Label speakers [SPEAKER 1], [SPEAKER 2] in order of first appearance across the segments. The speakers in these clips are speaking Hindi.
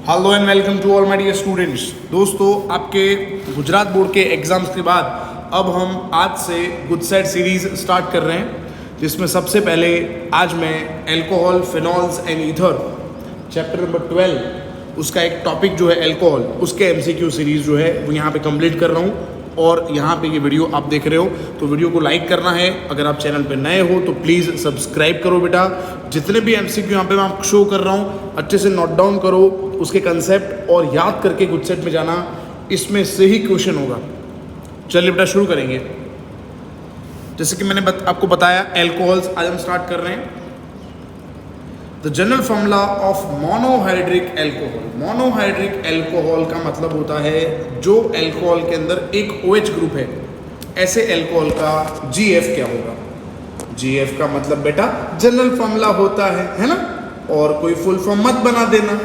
[SPEAKER 1] Hello and welcome to all my dear students. दोस्तों, आपके गुजरात बोर्ड के एग्ज़ाम्स के बाद अब हम आज से गुड सेट सीरीज़ स्टार्ट कर रहे हैं, जिसमें सबसे पहले आज मैं alcohol, phenols and ether chapter number 12 उसका एक टॉपिक जो है अल्कोहल, उसके एमसीक्यू सीरीज़ जो है वो यहाँ पे कंप्लीट कर रहा हूँ। और यहाँ पे ये वीडियो आप देख रहे हो तो वीडियो को लाइक करना है। अगर आप चैनल पे नए हो तो प्लीज़ सब्सक्राइब करो बेटा। जितने भी एमसीक्यू यहाँ पे मैं आपको शो कर रहा हूँ अच्छे से नोट डाउन करो उसके कंसेप्ट और याद करके गुड सेट में जाना, इसमें से ही क्वेश्चन होगा। चलिए बेटा शुरू करेंगे। जैसे कि मैंने आपको बताया अल्कोहल्स आज हम स्टार्ट कर रहे हैं। The general formula of monohydric alcohol. Monohydric alcohol का मतलब होता है जो अल्कोहल के अंदर एक OH ग्रुप है, ऐसे अल्कोहल का GF क्या होगा। GF का मतलब बेटा जनरल फॉर्मूला होता है ना, और कोई फुल फॉर्म मत बना देना।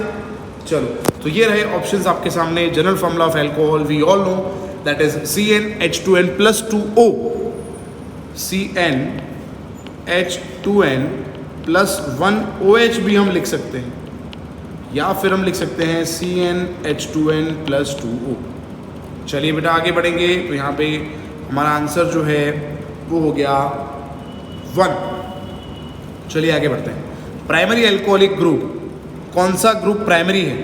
[SPEAKER 1] चलो, तो ये रहे ऑप्शंस आपके सामने। General formula of alcohol we all know that is CnH2n+2O। CnH2n+1OH भी हम लिख सकते हैं, या फिर हम लिख सकते हैं CnH2n+2O। चलिए बेटा आगे बढ़ेंगे। तो यहाँ पे हमारा आंसर जो है वो हो गया 1। चलिए आगे बढ़ते हैं। प्राइमरी अल्कोहलिक ग्रुप, कौन सा ग्रुप प्राइमरी है?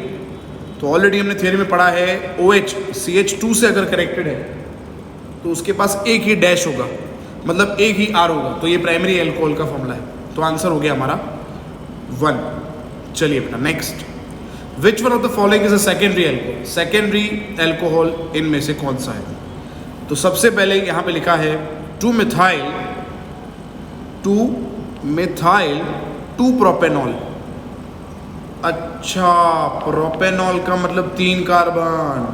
[SPEAKER 1] तो ऑलरेडी हमने थ्योरी में पढ़ा है OH CH2 से अगर कनेक्टेड है तो उसके पास एक ही डैश होगा, मतलब एक ही R होगा, तो ये प्राइमरी अल्कोहल का फॉर्मूला है। तो आंसर हो गया हमारा 1। चलिए बेटा next. Which one of the following is a secondary alcohol? Secondary alcohol इनमें से कौन सा है? तो सबसे पहले यहाँ पे लिखा है 2-मिथाइल 2-प्रोपेनॉल। अच्छा, प्रोपेनॉल का मतलब 3 कार्बन,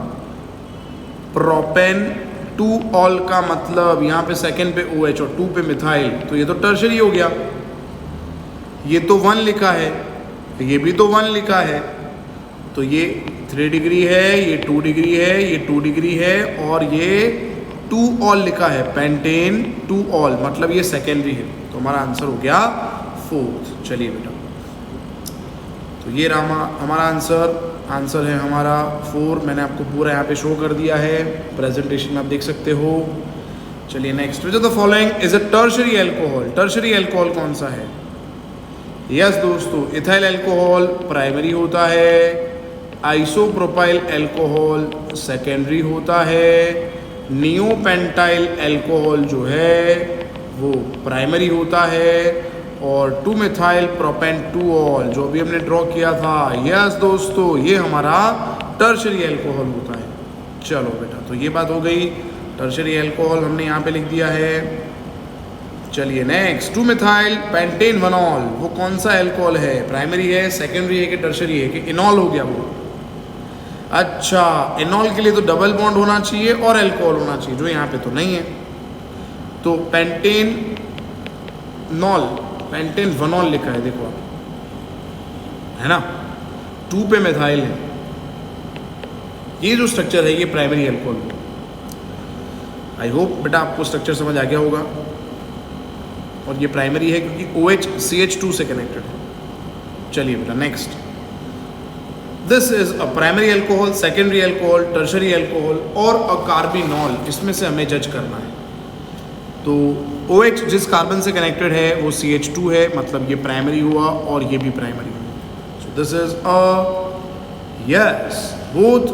[SPEAKER 1] प्रोपेन 2-ऑल का मतलब यहाँ पे सेकेंड पे OH और 2 पे मिथाइल, तो ये तो टर्शरी हो गया। ये तो 1 लिखा है, ये भी तो 1 लिखा है, तो ये 3 डिग्री है, ये 2 डिग्री है, ये 2 डिग्री है, और ये 2-ऑल लिखा है, पेंटेन 2-ऑल, मतलब ये सेकेंडरी है। तो हमारा आंसर हो गया 4th। चलिए बेटा, तो ये रहा हमारा आंसर है हमारा 4। मैंने आपको पूरा यहाँ पे शो कर दिया है, प्रेजेंटेशन में आप देख सकते हो। चलिए next. Which of the following is a tertiary alcohol? Tertiary alcohol कौन सा है? यस दोस्तों, इथाइल अल्कोहल प्राइमरी होता है, आइसोप्रोपाइल अल्कोहल सेकेंडरी होता है, नियोपेंटाइल अल्कोहल जो है वो प्राइमरी होता है, और 2-मिथाइल प्रोपेन 2-ऑल जो भी हमने ड्रॉ किया था, यस दोस्तों, ये हमारा टर्शरी अल्कोहल होता है। चलो बेटा, तो ये बात हो गई। टर्शरी अल्कोहल हमने यहाँ पे लिख दिया है। चलिए नेक्स्ट। 2-मिथाइल पेंटेन 1-ऑल, वो कौन सा अल्कोहल है? प्राइमरी है, सेकेंडरी है कि टर्शरी है, कि इनॉल हो गया वो? अच्छा, इनॉल के लिए तो डबल बॉन्ड होना चाहिए और अल्कोहल होना चाहिए, जो यहाँ पे तो नहीं है। तो पेंटेन 1-ऑल लिखा है, देखो आप, है ना, 2 पे मिथाइल है। ये जो स्ट्रक्चर है ये प्राइमरी अल्कोहल है। आई होप बेटा आपको स्ट्रक्चर समझ आ गया होगा। और ये प्राइमरी है क्योंकि OH CH2 से कनेक्टेड है। चलिए बेटा next. This is a primary alcohol, secondary alcohol, tertiary alcohol और अ कार्बिनॉल, इसमें से हमें जज करना है। तो OH जिस कार्बन से कनेक्टेड है वो CH2 है, मतलब ये प्राइमरी हुआ और ये भी प्राइमरी हुआ। So this is a yes, both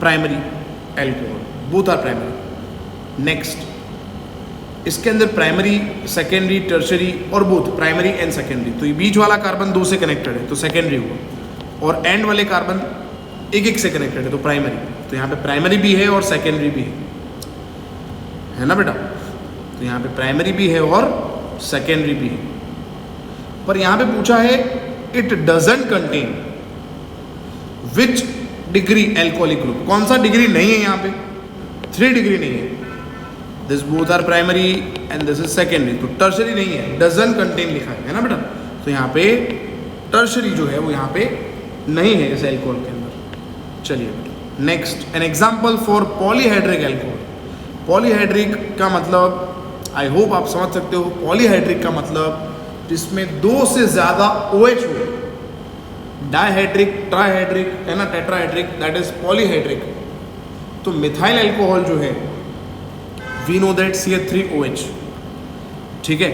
[SPEAKER 1] primary alcohol, both are primary. Next, इसके अंदर प्राइमरी, सेकेंडरी, टर्शरी और बोथ प्राइमरी एंड सेकेंडरी, तो ये बीच वाला कार्बन 2 से कनेक्टेड है तो सेकेंडरी हुआ, और एंड वाले कार्बन 1-1 से कनेक्टेड है तो प्राइमरी। तो यहाँ पे प्राइमरी भी है और सेकेंडरी भी है ना बेटा? तो यहाँ पे प्राइमरी भी है और सेकेंडरी भी है। पर यहाँ पे पूछा है it doesn't contain which degree alcoholic group, कौन सा डिग्री नहीं है यहाँ पे? 3 डिग्री नहीं है। This both are primary and this is secondary, तो टर्शरी नहीं है, डजंट कंटेन लिखा है ना बेटा? तो यहाँ पे टर्शरी जो है वो यहाँ पे नहीं है इस अल्कोहल के अंदर। चलिए बेटा next. An example for polyhydric alcohol. Polyhydric का मतलब आई होप आप समझ सकते हो। पॉलीहाइड्रिक का मतलब जिसमें 2 से ज़्यादा OH हो, डायहेड्रिक, ट्राइहेड्रिक है ना, टेट्राहेड्रिक, दैट इज पॉलीहेड्रिक। तो मिथाइल अल्कोहल जो है वी नो दैट CH3OH, ठीक है,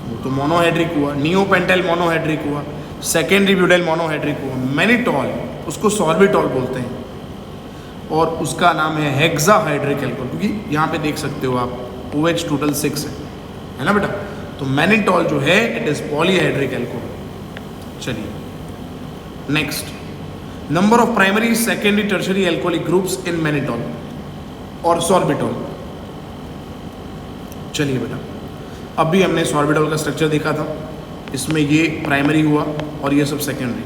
[SPEAKER 1] वो तो मोनोहेड्रिक हुआ। नियोपेंटाइल मोनोहेड्रिक हुआ, सेकेंडरी ब्यूटाइल मोनोहेड्रिक हुआ। मैनिटॉल उसको सॉर्बिटॉल बोलते हैं और उसका नाम है हेक्साहाइड्रिक अल्कोहल, क्योंकि यहाँ पे देख सकते हो आप OH टोटल 6 है ना बेटा। तो मैनिटॉल जो है इट इज पॉलीहाइड्रिक अल्कोहल। चलिए next, number of primary secondary tertiary alcoholic groups in mannitol और सॉर्बिटॉल। चलिए बेटा, अभी हमने सॉर्बिटॉल का स्ट्रक्चर देखा था, इसमें ये प्राइमरी हुआ और ये सब सेकेंडरी।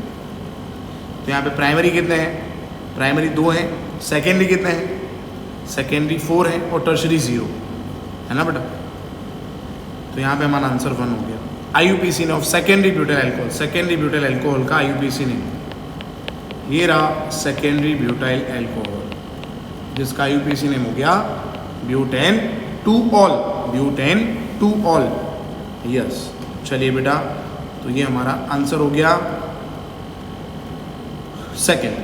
[SPEAKER 1] तो यहाँ पे प्राइमरी कितने हैं? प्राइमरी 2 हैं। सेकेंडरी कितने हैं? सेकेंडरी 4 हैं और टर्शरी 0 है ना बेटा। तो यहाँ पे हमारा आंसर 1 हो गया। IUPAC name of secondary butyl alcohol, secondary butyl alcohol का IUPAC नेम, ये रहा सेकेंडरी ब्यूटाइल अल्कोहल, जिसका IUPAC नेम हो गया butane two all, butane two all. Yes, चलिए बेटा, तो ये हमारा आंसर हो गया second.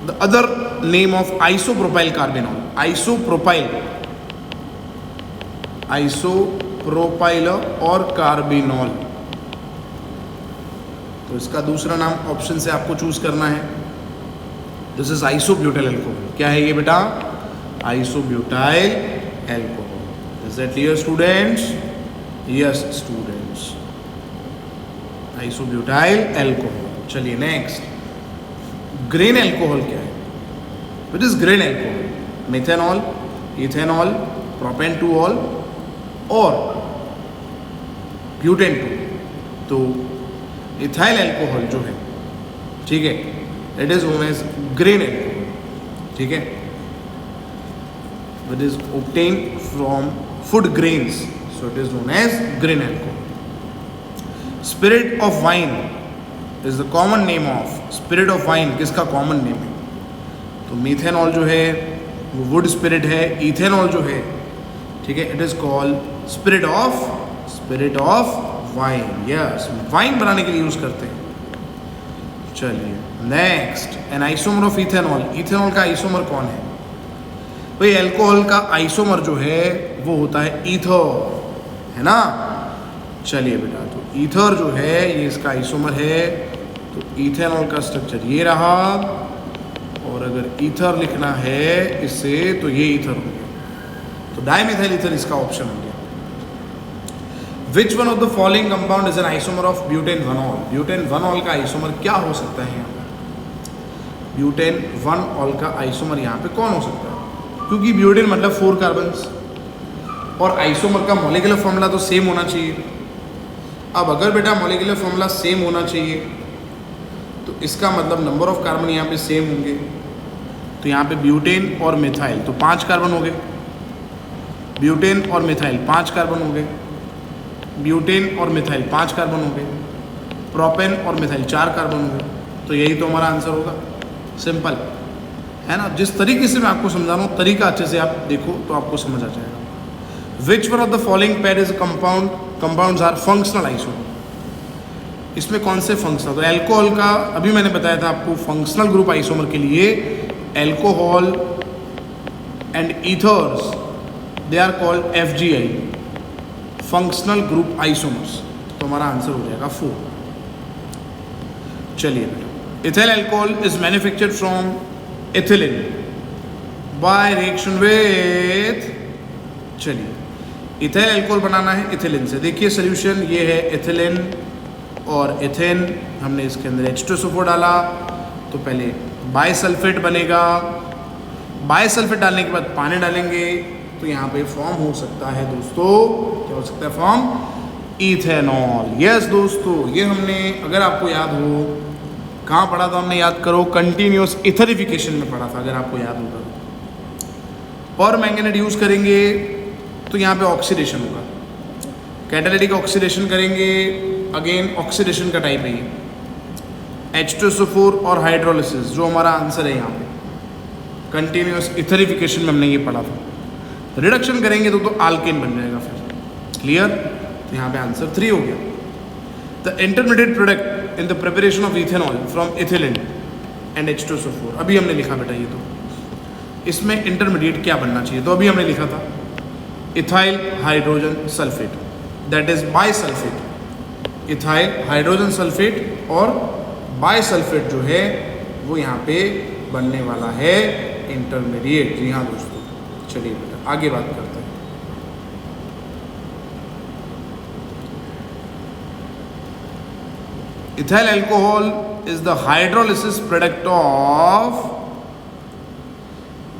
[SPEAKER 1] The other name of isopropyl carbinol, isopropyl और कार्बिनॉल। तो इसका दूसरा नाम ऑप्शन से आपको चूज करना है। This is isobutyl alcohol. क्या है ये बेटा? Isobutyl alcohol. Is that clear students? Yes students, isobutyl alcohol. चलिए नेक्स्ट, ग्रेन अल्कोहल क्या है? Which is grain alcohol? Methanol, ethanol, propan two ol और ब्यूटेन 2। तो इथाइल अल्कोहल जो है, ठीक है, it is known as grain alcohol, ठीक है, which is obtained from food grains, so it is known as grain alcohol. Spirit of wine is the common name of, spirit of wine किसका कॉमन नेम है? तो मीथेनॉल जो है वो वुड स्पिरिट है, इथेनॉल जो है, ठीक है, it is called spirit of wine. Yes, wine बनाने के लिए यूज करते हैं। चलिए next, an isomer of ethanol, ethanol का आइसोमर कौन है? भाई अल्कोहल का आइसोमर जो है वो होता है ईथर, है ना। चलिए बेटा, तो ईथर जो है ये इसका आइसोमर है। तो इथेनॉल का स्ट्रक्चर ये रहा, और अगर ईथर लिखना है इससे तो ये ईथर हो गया, तो डाइमिथाइल ईथर इसका ऑप्शन हो गया। Which one of the following compound is an isomer of butan one ol? Butan one ol का आइसोमर क्या हो सकता है यहाँ पे? ब्यूटेन-1-ऑल का आइसोमर यहाँ पे कौन हो सकता है? क्योंकि ब्यूटेन मतलब 4 कार्बन्स और आइसोमर का मॉलिक्यूलर फॉर्मूला तो सेम होना चाहिए। अब अगर बेटा मॉलिक्यूलर फॉर्मूला सेम होना चाहिए तो इसका मतलब नंबर ऑफ कार्बन यहाँ पे सेम होंगे। तो यहाँ पे ब्यूटेन और मिथाइल तो 5 कार्बन हो गए, ब्यूटेन और मिथाइल 5 कार्बन हो गए, ब्यूटेन और मिथाइल 5 कार्बन हो गए, प्रोपेन और मिथाइल 4 कार्बन हो गए। तो यही तो हमारा आंसर होगा, सिंपल है ना। जिस तरीके से मैं आपको समझा रहा हूँ तरीका अच्छे से आप देखो तो आपको समझ आ जाएगा। Which one of the following pair is compounds are functional isomer? इसमें कौन से फंक्शनल? तो एल्कोहल का अभी मैंने बताया था आपको, फंक्शनल ग्रुप आइसोमर के लिए alcohol and ethers they are called FGI, functional group isomers. तो हमारा आंसर हो जाएगा 4। चलिए बेटा, ethyl alcohol is manufactured from ethylene by reaction with, चलिए इथाइल अल्कोहल बनाना है इथिलीन से। देखिए सोल्यूशन ये है एथिलीन और एथेन, हमने इसके अंदर H2SO4 डाला तो पहले बाइसल्फेट बनेगा, बाइसल्फेट डालने के बाद पानी डालेंगे तो यहाँ पे फॉर्म हो सकता है दोस्तों, क्या हो सकता है फॉर्म? इथेनॉल। यस दोस्तों, ये हमने अगर आपको याद हो कहाँ पढ़ा था हमने, याद करो, कंटिन्यूस इथरिफिकेशन में पढ़ा था अगर आपको याद होगा। और मैंगनीज यूज करेंगे तो यहाँ पे ऑक्सीडेशन होगा, कैटालिटिक ऑक्सीडेशन करेंगे, अगेन ऑक्सीडेशन का टाइप है ये, H2SO4 और हाइड्रोलिसिस जो हमारा आंसर है यहाँ पे। कंटिन्यूस इथरिफिकेशन में हमने ये पढ़ा था। रिडक्शन करेंगे तो आल्केन बन जाएगा फिर, क्लियर। तो यहाँ पे आंसर 3 हो गया। The intermediate product in the preparation of ethanol from ethylene and H2SO4। अभी हमने लिखा बेटा ये तो, इसमें इंटरमीडिएट क्या बनना चाहिए, तो अभी हमने लिखा था ethyl hydrogen sulphate, that is bisulphate. Ethyl hydrogen sulphate और बाइसल्फेट जो है वो यहाँ पे बनने वाला है इंटरमीडिएट। जी हाँ दोस्तों, चलिए बेटा आगे बात करते हैं। Ethyl alcohol is the hydrolysis product of,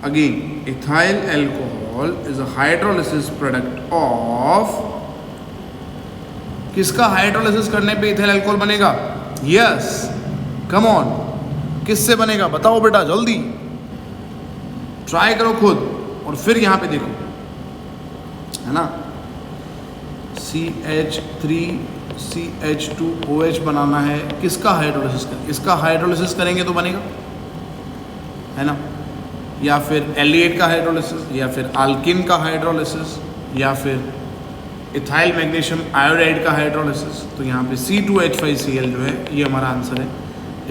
[SPEAKER 1] again ethyl alcohol is a hydrolysis product of, किसका हाइड्रोलिसिस करने पे इथाइल अल्कोहल बनेगा? यस, कम ऑन, किससे बनेगा बताओ बेटा, जल्दी ट्राई करो खुद और फिर यहां पे देखो, है ना, CH3CH2OH बनाना है, किसका हाइड्रोलिसिस करें? इसका हाइड्रोलिसिस करेंगे तो बनेगा, है ना, या फिर एल्डिहाइड का हाइड्रोलिसिस, या फिर अल्किन का हाइड्रोलिसिस, या फिर इथाइल मैग्नीशियम आयोडाइड का हाइड्रोलिसिस। तो यहाँ पे C2H5Cl जो है ये हमारा आंसर है,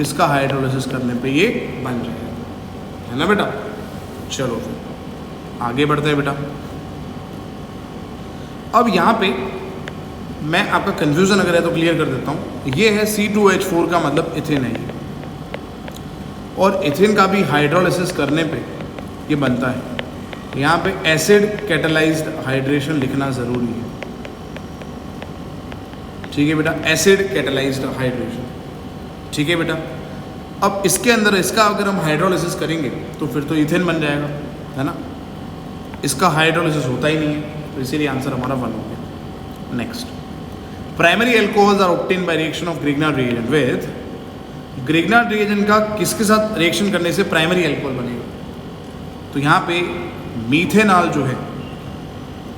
[SPEAKER 1] इसका हाइड्रोलिसिस करने पे ये बन जाएगा, है ना बेटा। चलो फिर आगे बढ़ते हैं बेटा। अब यहाँ पे मैं आपका कंफ्यूजन अगर है तो क्लियर कर देता हूँ। ये है C2H4 का मतलब इथिन है ये, और इथिन का भी हाइड्रोलिसिस करने पे ये बनता है। यहाँ पे एसिड कैटेलाइज्ड हाइड्रेशन लिखना ज़रूरी है, ठीक है बेटा, एसिड कैटेलाइज्ड हाइड्रेशन, ठीक है बेटा। अब इसके अंदर इसका अगर हम हाइड्रोलिसिस करेंगे तो फिर तो इथेन बन जाएगा, है ना, इसका हाइड्रोलिसिस होता ही नहीं है, तो इसीलिए आंसर हमारा 1 हो गया। Next, primary alcohols are obtain by reaction of Grignard reagent with, Grignard reagent का किसके साथ रिएक्शन करने से प्राइमरी एल्कोहल बनेगा? तो यहाँ पे मीथेनॉल जो है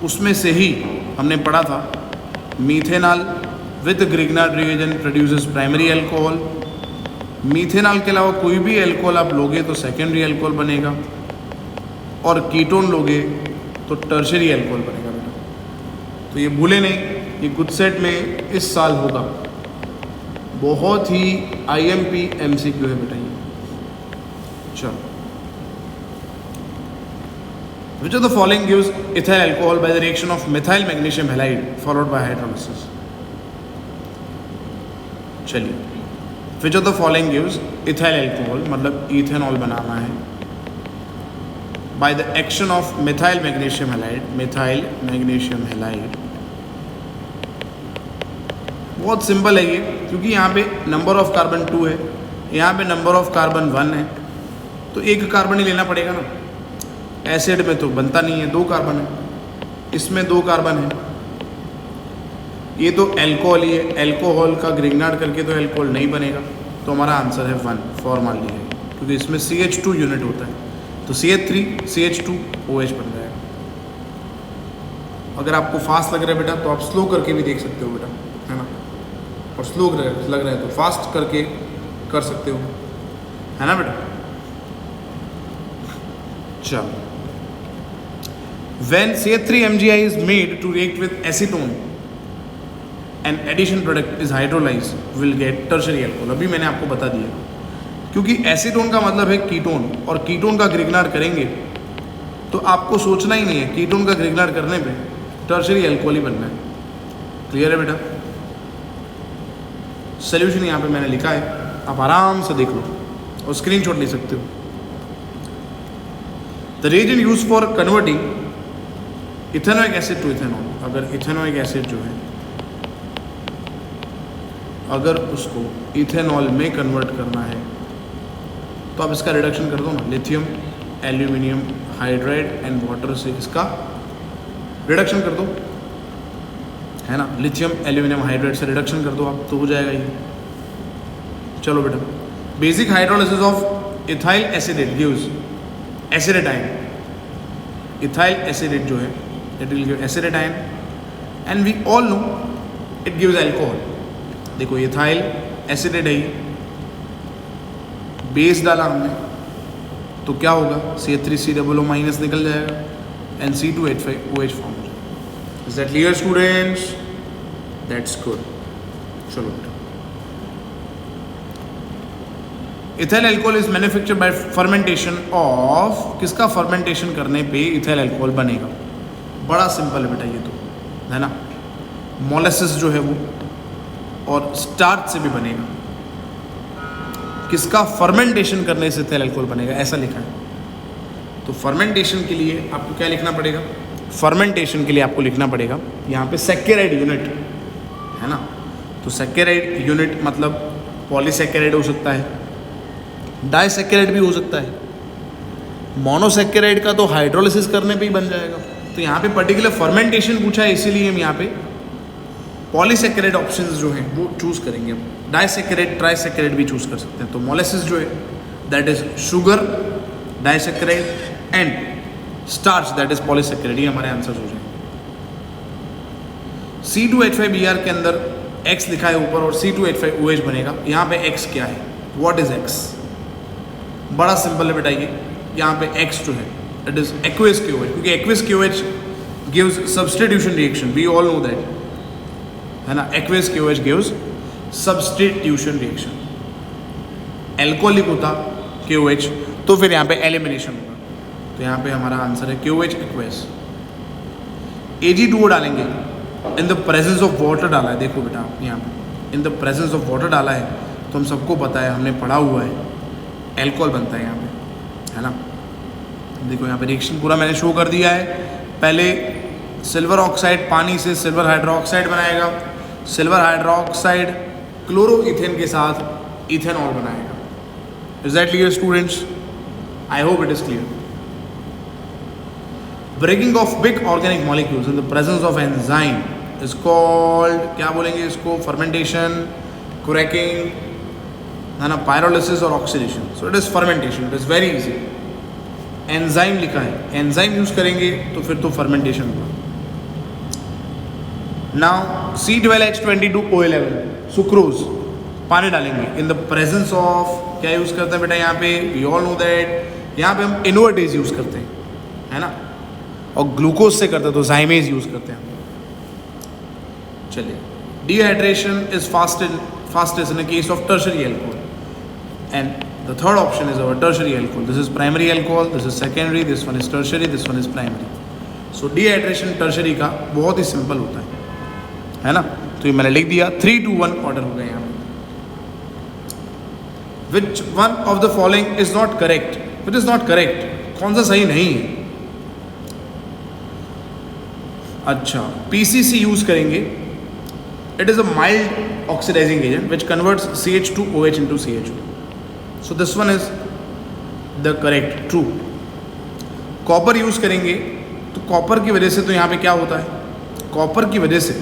[SPEAKER 1] उसमें से ही हमने पढ़ा था, methanol with Grignard reagent produces primary alcohol. Methanol के अलावा कोई भी एल्कोहल आप लोगे तो सेकेंडरी एल्कोहल बनेगा, और कीटोन लोगे तो टर्शरी एल्कोहल बनेगा बेटा। तो ये भूले नहीं, ये गुड सेट में इस साल होगा, बहुत ही IMP MCQ है बेटा ये। चलो, which of the following gives ethyl alcohol by the reaction of methyl magnesium halide followed by hydrolysis? चलिए, which of the following gives ethyl alcohol मतलब इथेनॉल बनाना है by the action of methyl magnesium halide, methyl magnesium halide। बहुत सिंपल है ये, क्योंकि यहाँ पे नंबर ऑफ कार्बन 2 है, यहाँ पे नंबर ऑफ कार्बन 1 है, तो एक कार्बन ही लेना पड़ेगा ना। एसिड में तो बनता नहीं है, 2 कार्बन है, इसमें 2 कार्बन है, ये तो एल्कोहल ही है, एल्कोहल का ग्रिग्नार्ड करके तो एल्कोहल नहीं बनेगा, तो हमारा आंसर है 1 फॉर्माल्डिहाइड, क्योंकि इसमें CH2 यूनिट होता है, तो CH3CH2OH बन जाएगा। अगर आपको फास्ट लग रहा है बेटा तो आप स्लो करके भी देख सकते हो बेटा, है ना, और स्लो लग रहा है तो फास्ट करके कर सकते हो, है ना बेटा। चलो, when CH3MgI is made to react with acetone, an addition product is hydrolyzed, will get tertiary alcohol। अभी मैंने आपको बता दिया, क्योंकि एसीटोन का मतलब है कीटोन, और कीटोन का ग्रिग्नार्ड करेंगे तो आपको सोचना ही नहीं है, कीटोन का ग्रिग्नार्ड करने पे टर्शरी एल्कोहल ही बनना है। क्लियर है बेटा। सोल्यूशन यहाँ पे मैंने लिखा है, आप आराम से देख लो और स्क्रीनशॉट ले सकते हो। The reagent use for converting ethanoic acid to ethanol, अगर इथेनोइक एसिड जो है अगर उसको इथेनॉल में कन्वर्ट करना है तो आप इसका रिडक्शन कर दो ना, lithium aluminium hydride and water से इसका रिडक्शन कर दो, है ना, लिथियम एल्यूमिनियम हाइड्राइड से रिडक्शन कर दो आप, तो हो जाएगा ये। चलो बेटा, basic hydrolysis of ethyl acetate gives acetone, ethyl acetate जो है it will give acetone, and we all know it gives alcohol. देखो इथाइल एसिडेट है, बेस डाला हमने तो क्या होगा, CH3COO माइनस निकल जाएगा एंड C2H5OH फॉर्म हो जाएगा। Is that clear students? That's good. चलो बेटा ethyl alcohol is manufactured by fermentation of, किसका फर्मेंटेशन करने पे इथाइल अल्कोहल बनेगा? बड़ा सिंपल है बेटा ये तो, है ना। मोलेसिस जो है वो और स्टार्च से भी बनेगा। किसका फर्मेंटेशन करने से इथाइल अल्कोहल बनेगा, ऐसा लिखा है। तो फर्मेंटेशन के लिए आपको क्या लिखना पड़ेगा? फर्मेंटेशन के लिए आपको लिखना पड़ेगा यहाँ पे सैकेराइड यूनिट, है ना। तो सैकेराइड यूनिट मतलब पॉलीसैकेराइड हो सकता है, डाइसैकेराइड भी हो सकता है। मोनोसैकेराइड का तो हाइड्रोलिसिस करने पे ही बन जाएगा। तो यहाँ पे पर्टिकुलर फर्मेंटेशन पूछा है, इसीलिए हम यहाँ पे पॉलीसैकेराइड ऑप्शंस जो हैं वो चूज करेंगे। डाइसैकेराइड, ट्राइसैकेराइड भी चूज कर सकते हैं। तो मोलेसिस जो है that is sugar, disaccharide and starch that is polysaccharide, ये हमारे आंसर्स हो जाएंगे। C2H5Br के अंदर X लिखा है ऊपर और C2H5OH बनेगा। यहाँ पे X क्या है? What is X? बड़ा सिंपल है बेटा ये। यहाँ पे X जो है इट इज एक्वियस KOH, क्योंकि aqueous KOH gives substitution reaction, we all know that, है ना। Aqueous KOH gives substitution reaction. Alcoholic होता KOH तो फिर यहाँ पे एलिमिनेशन होगा। तो यहाँ पे हमारा आंसर है KOH एक्वियस। Ag2O डालेंगे, इन द प्रेजेंस ऑफ वाटर डाला है। देखो बेटा यहाँ पे इन द प्रेजेंस ऑफ वाटर डाला है, तो हम सबको पता है, हमने पढ़ा हुआ है, एल्कोहल बनता है यहाँ पे, है ना। देखो यहाँ पे रिएक्शन पूरा मैंने शो कर दिया है। पहले सिल्वर ऑक्साइड पानी से सिल्वर हाइड्रोक्साइड बनाएगा, सिल्वर हाइड्रोक्साइड क्लोरोइथेन के साथ इथेनॉल बनाएगा। Is that clear students? I hope it is clear. Breaking of big organic molecules in the presence of enzyme is called, क्या बोलेंगे इसको? फर्मेंटेशन, क्रैकिंग, है ना, पायरोलिसिस और oxidation. So it is fermentation, it is very easy. Enzyme लिखा है, एंजाइम यूज करेंगे तो फिर तो फर्मेंटेशन होगा। नाउ C12H22O11 सुक्रोज, पानी डालेंगे इन द प्रेजेंस ऑफ, क्या यूज करते हैं बेटा यहाँ पे? वी ऑल नो दैट, यहाँ पे हम इनवर्टेज यूज करते हैं, है ना। और ग्लूकोज से करते हैं तो जाइमेज यूज करते हैं। चलिए, dehydration is fastest in the case of tertiary alcohol, and the third option is our tertiary alcohol. This is primary alcohol, this is secondary, this one is tertiary, this one is primary. So dehydration tertiary का बहुत ही सिंपल होता है ना। तो ये मैंने लिख दिया, 3-2-1 ऑर्डर हो गया यहाँ पे। Which one of the following is not correct? Which is not correct? कौन सा सही नहीं है? अच्छा, PCC यूज करेंगे। It is a mild oxidizing agent which converts CH2OH into CHO. So this one is the correct, true. Copper use करेंगे तो कॉपर की वजह से तो यहाँ पे क्या होता है? कॉपर की वजह से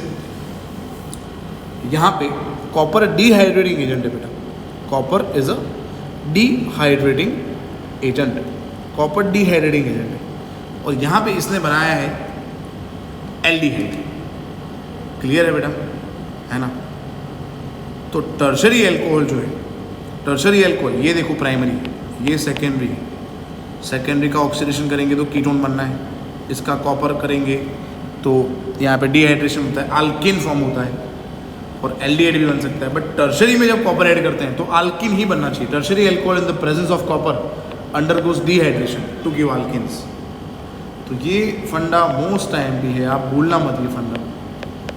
[SPEAKER 1] यहाँ पे कॉपर डिहाइड्रेटिंग एजेंट है बेटा। Copper is a dehydrating agent, copper dehydrating agent है। और यहाँ पे इसने बनाया है एल्डिहाइड। क्लियर है बेटा, है ना। तो टर्शरी अल्कोहल जो है, टर्शरी अल्कोहल, ये देखो प्राइमरी, ये सेकेंडरी है। सेकेंडरी का ऑक्सीडेशन करेंगे तो कीटोन बनना है, इसका कॉपर करेंगे तो यहाँ पे डिहाइड्रेशन होता है, अल्किन फॉर्म होता है और एल्डिहाइड भी बन सकता है। बट टर्शरी में जब कॉपर ऐड करते हैं तो अल्किन ही बनना चाहिए। Tertiary alcohol in the presence of copper undergoes dehydration to give alkenes. तो ये फंडा मोस्ट टाइम भी है, आप भूलना मत ये फंडा।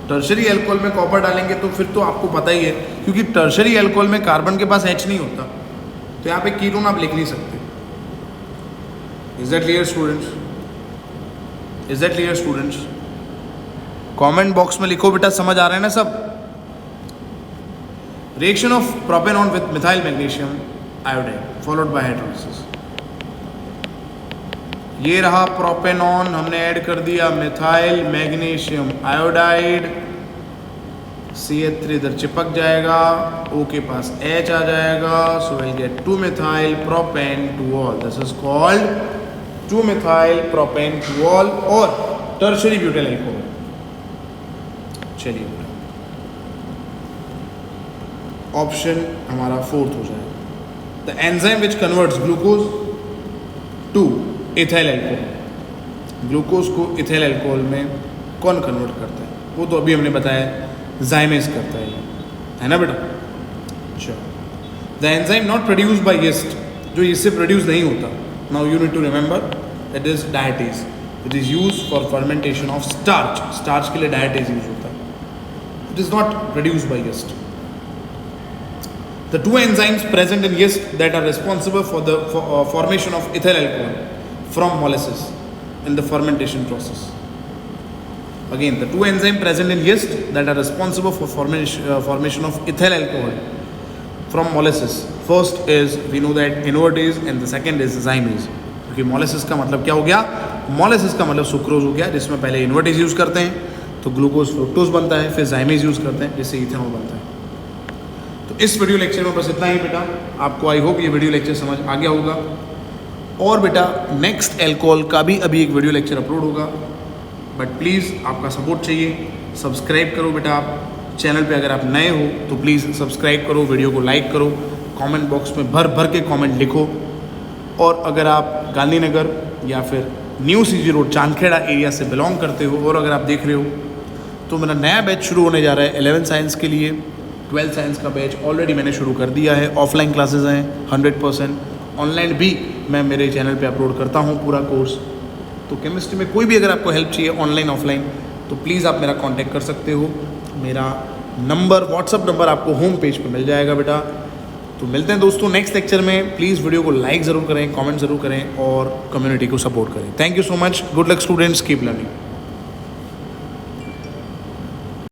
[SPEAKER 1] टर्शरी अल्कोहल में कॉपर डालेंगे तो फिर तो आपको पता ही है, क्योंकि टर्शरी अल्कोहल में कार्बन के पास H नहीं होता, तो यहाँ पे कीटोन आप लिख नहीं सकते। Is that clear students? Is that clear students? Comment box में लिखो बेटा, समझ आ रहा है ना सब? Reaction of propanone with methyl magnesium iodide followed by hydrolysis. ये रहा प्रोपेनॉन, हमने ऐड कर दिया मिथाइल मैग्नीशियम आयोडाइड, CH3 इधर चिपक जाएगा, O के पास H आ जाएगा, so will get 2-methyl propan-2-ol। This is called 2-methyl propan-2-ol और टर्शरी ब्यूटाइल अल्कोहल। चलिए, ऑप्शन हमारा 4th हो जाएगा। The enzyme which converts glucose two ethyl alcohol. Glucose को इथाइल अल्कोहल में कौन कन्वर्ट करता है? वो तो अभी हमने बताया, जाइमेज करता है ना बेटा। अच्छा, the enzyme not produce by yeast, जो इससे प्रोड्यूस नहीं होता. Now you need to remember it is diastase. It is use for fermentation of starch. Starch के लिए डायटेज यूज होता है. It is not produce by yeast. The two enzymes present in yeast that are responsible for the formation of ethyl alcohol from molasses in the fermentation process. Again, the two enzymes present in yeast that are responsible for formation of ethyl alcohol from molasses. First is, we know that invertase and the second is zymase. क्योंकि molasses का मतलब क्या हो गया? molasses का मतलब सुक्रोज हो गया, जिसमें पहले इन्वर्टेज यूज़ करते हैं तो ग्लूकोज फ्रुक्टोज बनता है, फिर जाइमेज यूज़ करते हैं जिससे इथेनॉल बनता है. तो इस वीडियो लेक्चर में बस इतना ही बेटा. आपको आई होप ये वीडियो लेक्चर समझ आ गया होगा. और बेटा नेक्स्ट एल्कोहल का भी अभी एक वीडियो लेक्चर अपलोड होगा, बट प्लीज़ आपका सपोर्ट चाहिए. सब्सक्राइब करो बेटा. आप चैनल पे अगर आप नए हो तो प्लीज़ सब्सक्राइब करो, वीडियो को लाइक करो, कमेंट बॉक्स में भर भर के कमेंट लिखो. और अगर आप गांधीनगर या फिर new CG road Chandkheda area से बिलोंग करते हो और अगर आप देख रहे हो तो मेरा नया बैच शुरू होने जा रहा है 11th साइंस के लिए. 12th साइंस का बैच ऑलरेडी मैंने शुरू कर दिया है. ऑफलाइन क्लासेस हैं 100%. ऑनलाइन भी मैं मेरे चैनल पे अपलोड करता हूँ पूरा कोर्स. तो केमिस्ट्री में कोई भी अगर आपको हेल्प चाहिए ऑनलाइन ऑफलाइन तो प्लीज़ आप मेरा कांटेक्ट कर सकते हो. मेरा नंबर, व्हाट्सअप नंबर आपको होम पेज पे मिल जाएगा बेटा. तो मिलते हैं दोस्तों नेक्स्ट लेक्चर में. प्लीज़ वीडियो को लाइक ज़रूर करें, कमेंट ज़रूर करें और कम्युनिटी को सपोर्ट करें. Thank you so much. Good luck students. Keep learning.